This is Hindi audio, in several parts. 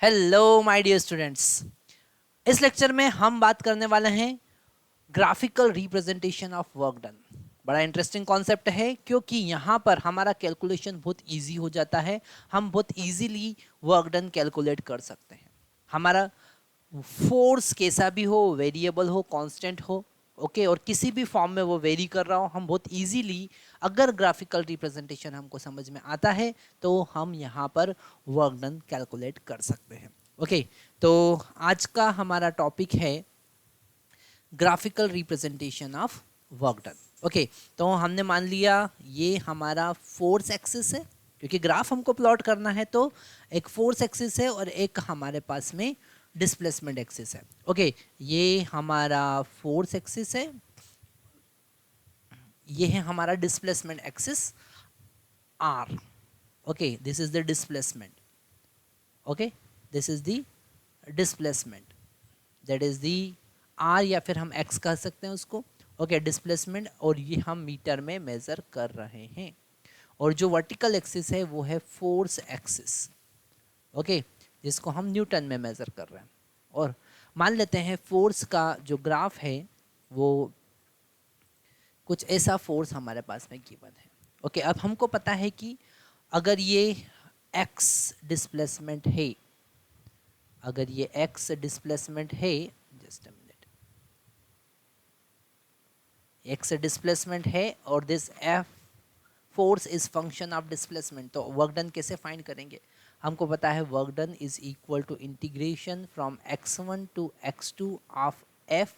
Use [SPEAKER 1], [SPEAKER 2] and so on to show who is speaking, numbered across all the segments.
[SPEAKER 1] Hello my dear students. इस लेक्चर में हम बात करने वाले हैं graphical representation of work done. बड़ा इंटरेस्टिंग कॉन्सेप्ट है क्योंकि यहाँ पर हमारा कैलकुलेशन बहुत इजी हो जाता है। हम बहुत इजीली वर्क डन कैलकुलेट कर सकते हैं। हमारा फोर्स कैसा भी हो, वेरिएबल हो, कांस्टेंट हो, ओके, और किसी भी फॉर्म में वो वेरी कर रहा हो, हम बहुत इजीली अगर ग्राफिकल रिप्रेजेंटेशन हमको समझ में आता है तो हम यहाँ पर वर्क डन कैलकुलेट कर सकते हैं। ओके, तो आज का हमारा टॉपिक है graphical representation of work done. Okay, तो हमने मान लिया ये हमारा फोर्स एक्सिस है, क्योंकि ग्राफ हमको प्लॉट करना है तो एक फोर्स एक्सिस है और एक हमारे पास में डिस्प्लेसमेंट एक्सिस है। ओके, ये हमारा फोर्स एक्सिस है, ये है हमारा displacement axis r. Okay, this is the displacement. Okay, this is the displacement, that is the r या फिर हम एक्स कह सकते हैं उसको। ओके, डिस्प्लेसमेंट, और ये हम मीटर में मेजर कर रहे हैं। और जो वर्टिकल एक्सिस है वो है फोर्स एक्सिस, ओके, जिसको हम न्यूटन में मेजर कर रहे हैं। और मान लेते हैं फोर्स का जो ग्राफ है वो कुछ ऐसा फोर्स हमारे पास में गिवन है। ओके, अब हमको पता है कि अगर ये एक्स डिस्प्लेसमेंट है, अगर ये एक्स डिस्प्लेसमेंट है, जस्ट एक्स डिस्प्लेसमेंट है और this F force is function of displacement, तो वर्क डन कैसे फाइंड करेंगे? हमको पता है work done is equal to integration from x1 to x2 of f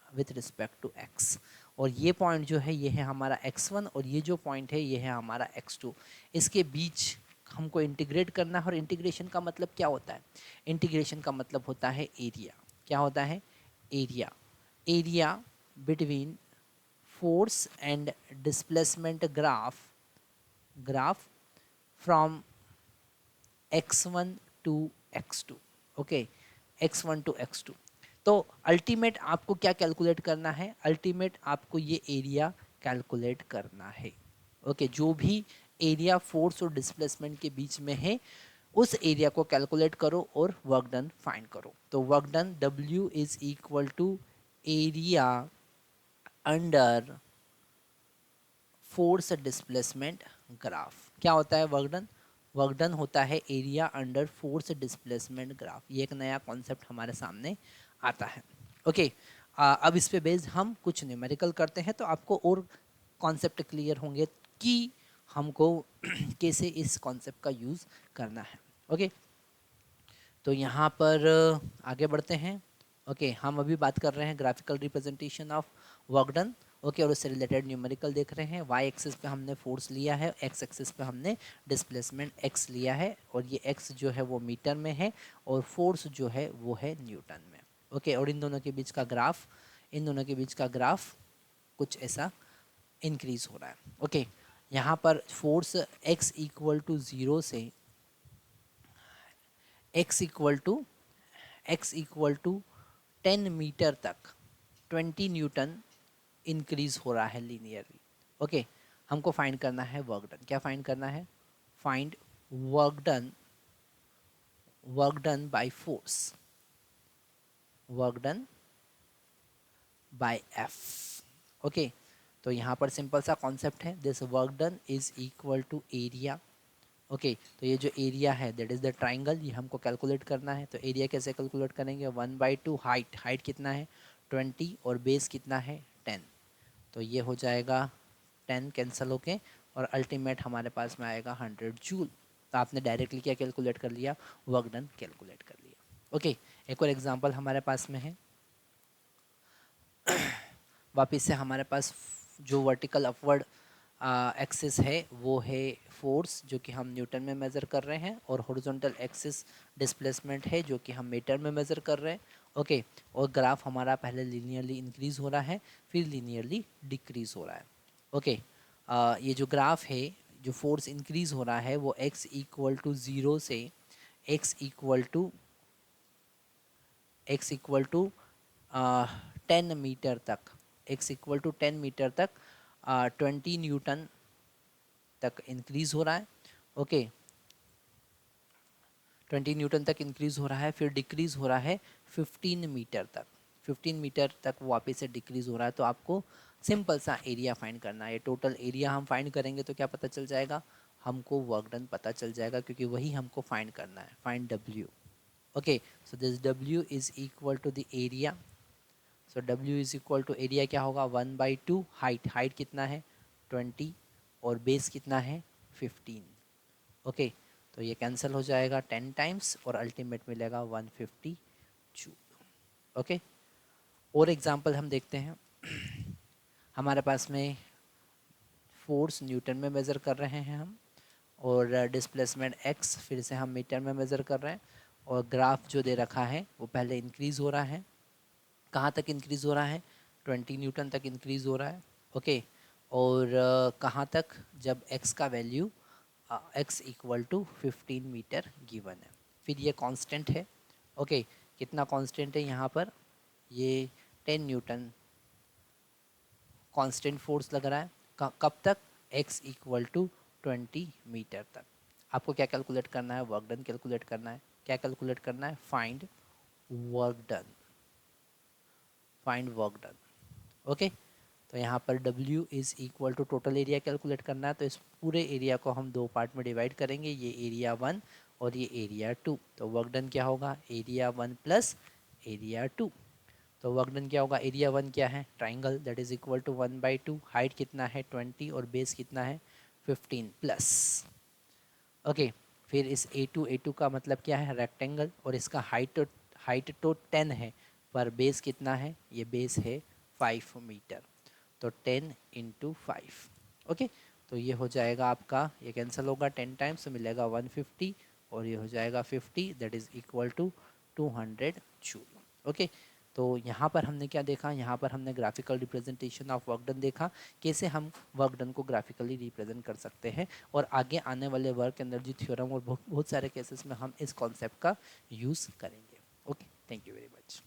[SPEAKER 1] with respect to x। और ये पॉइंट जो है ये है हमारा x1 और ये जो पॉइंट है ये है हमारा x2। इसके बीच हमको इंटीग्रेट करना है। और इंटीग्रेशन का मतलब क्या होता है? इंटीग्रेशन का मतलब होता है एरिया। क्या होता है? Area. Area between force and displacement graph from x1 to x2। Okay, x1 to x2। तो अल्टीमेट आपको क्या कैलकुलेट करना है? अल्टीमेट आपको ये एरिया कैलकुलेट करना है। ओके, जो भी एरिया फोर्स और डिस्प्लेसमेंट के बीच में है उस एरिया को कैलकुलेट करो और वर्क डन फाइंड करो। तो work done W is equal to area under force displacement graph. क्या होता है वर्क डन? वर्क डन होता है area under force displacement graph. ये एक नया कॉन्सेप्ट हमारे सामने आता है। ओके, अब इस पे बेस्ड हम कुछ न्यूमेरिकल करते हैं तो आपको और कॉन्सेप्ट क्लियर होंगे कि हमको कैसे इस कॉन्सेप्ट का यूज़ करना है। ओके, तो यहाँ पर आगे बढ़ते हैं। ओके, हम अभी बात कर रहे हैं graphical representation of work done. Okay, और उससे रिलेटेड न्यूमेरिकल देख रहे हैं। वाई एक्सिस पे हमने फोर्स लिया है, एक्स एक्सिस पे हमने डिस्प्लेसमेंट एक्स लिया है, और ये एक्स जो है वो मीटर में है और फोर्स जो है वो है न्यूटन में। ओके, और इन दोनों के बीच का ग्राफ, इन दोनों के बीच का ग्राफ कुछ ऐसा इंक्रीज हो रहा है। ओके, यहाँ पर force x equal to zero से एक्स इक्वल टू 10 मीटर तक 20 न्यूटन इंक्रीज हो रहा है लीनियरली। ओके, हमको फाइंड करना है वर्क डन। क्या फाइंड करना है? Find work done by force, work done by F. Okay, तो यहाँ पर सिंपल सा कॉन्सेप्ट है, this work done is equal to area. Okay, तो ये जो एरिया है दैट इज द ट्राइंगल, ये हमको कैलकुलेट करना है। तो एरिया कैसे कैलकुलेट करेंगे? 1/2 हाइट, हाइट कितना है 20 और बेस कितना है 10, तो ये हो जाएगा 10 कैंसिल होके और अल्टीमेट हमारे पास में आएगा 100 जूल। तो आपने डायरेक्टली क्या कैलकुलेट कर लिया? वर्क डन कैलकुलेट कर लिया। ओके, एक और एग्जांपल हमारे पास में है। वापिस से हमारे पास जो वर्टिकल अपवर्ड एक्सिस है वो है फोर्स, जो कि हम न्यूटन में मेज़र कर रहे हैं, और हॉरिजॉन्टल एक्सिस डिस्प्लेसमेंट है जो कि हम मीटर में मेज़र कर रहे हैं। ओके, और ग्राफ हमारा पहले लीनियरली इंक्रीज हो रहा है फिर लीनियरली डिक्रीज हो रहा है। ओके, ये जो ग्राफ है, जो फोर्स इंक्रीज हो रहा है वो x इक्वल टू ज़ीरो से x इक्वल टू 10 मीटर तक, x इक्वल टू 10 मीटर तक 20 न्यूटन तक इंक्रीज हो रहा है। ओके, 20 न्यूटन तक इंक्रीज़ हो रहा है, फिर डिक्रीज़ हो रहा है 15 मीटर तक, 15 मीटर तक वापस से डिक्रीज़ हो रहा है। तो आपको सिंपल सा एरिया फाइंड करना है। टोटल एरिया हम फाइंड करेंगे तो क्या पता चल जाएगा, हमको वर्क डन पता चल जाएगा, क्योंकि वही हमको फाइंड करना है, find W। Okay, so this W is equal to the area. So W is equal to area क्या होगा, 1/2 हाइट, हाइट कितना है 20 और बेस कितना है 15। ओके, तो ये कैंसिल हो जाएगा 10 टाइम्स और अल्टीमेट मिलेगा 150 जूल। ओके, और एग्जांपल हम देखते हैं। हमारे पास में फोर्स न्यूटन में मेज़र कर रहे हैं हम, और डिस्प्लेसमेंट x फिर से हम मीटर में मेज़र कर रहे हैं, और ग्राफ जो दे रखा है वो पहले इंक्रीज़ हो रहा है, कहाँ तक इंक्रीज़ हो रहा है 20 न्यूटन तक इंक्रीज़ हो रहा है। ओके, और कहाँ तक, जब x का value x equal to 15 metre given है। फिर ये कांस्टेंट है। ओके, कितना कांस्टेंट है यहाँ पर, ये 10 न्यूटन कांस्टेंट फोर्स लग रहा है। कब तक, x इक्वल टू 20 मीटर तक। आपको क्या कैलकुलेट करना है, वर्क डन कैलकुलेट करना है। क्या कैलकुलेट करना है, find work done, find work done. Okay, तो यहाँ पर W is equal to total area calculate करना है। तो इस पूरे एरिया को हम दो पार्ट में डिवाइड करेंगे, ये एरिया 1 और ये एरिया 2। तो वर्क डन क्या होगा, एरिया 1 प्लस एरिया 2। तो वर्क डन क्या होगा, एरिया 1 क्या है, triangle, that is equal to 1/2, height कितना है 20 और बेस कितना है 15 प्लस। ओके, फिर इस A2 का मतलब क्या है, रेक्टेंगल, और इसका हाइट तो 10 है, पर बेस कितना है, ये बेस है 5 मीटर। तो 10 इंटू 5। ओके, तो ये हो जाएगा आपका, ये कैंसिल होगा 10 टाइम्स तो मिलेगा 150, और ये हो जाएगा 50, that is equal to 200 joule. Okay, तो यहाँ पर हमने क्या देखा, यहाँ पर हमने graphical representation of work done देखा, कैसे हम वर्क डन को ग्राफिकली रिप्रेजेंट कर सकते हैं, और आगे आने वाले वर्क एनर्जी थ्योरम और बहुत सारे केसेस में हम इस कॉन्सेप्ट का यूज़ करेंगे। Okay, thank you very much.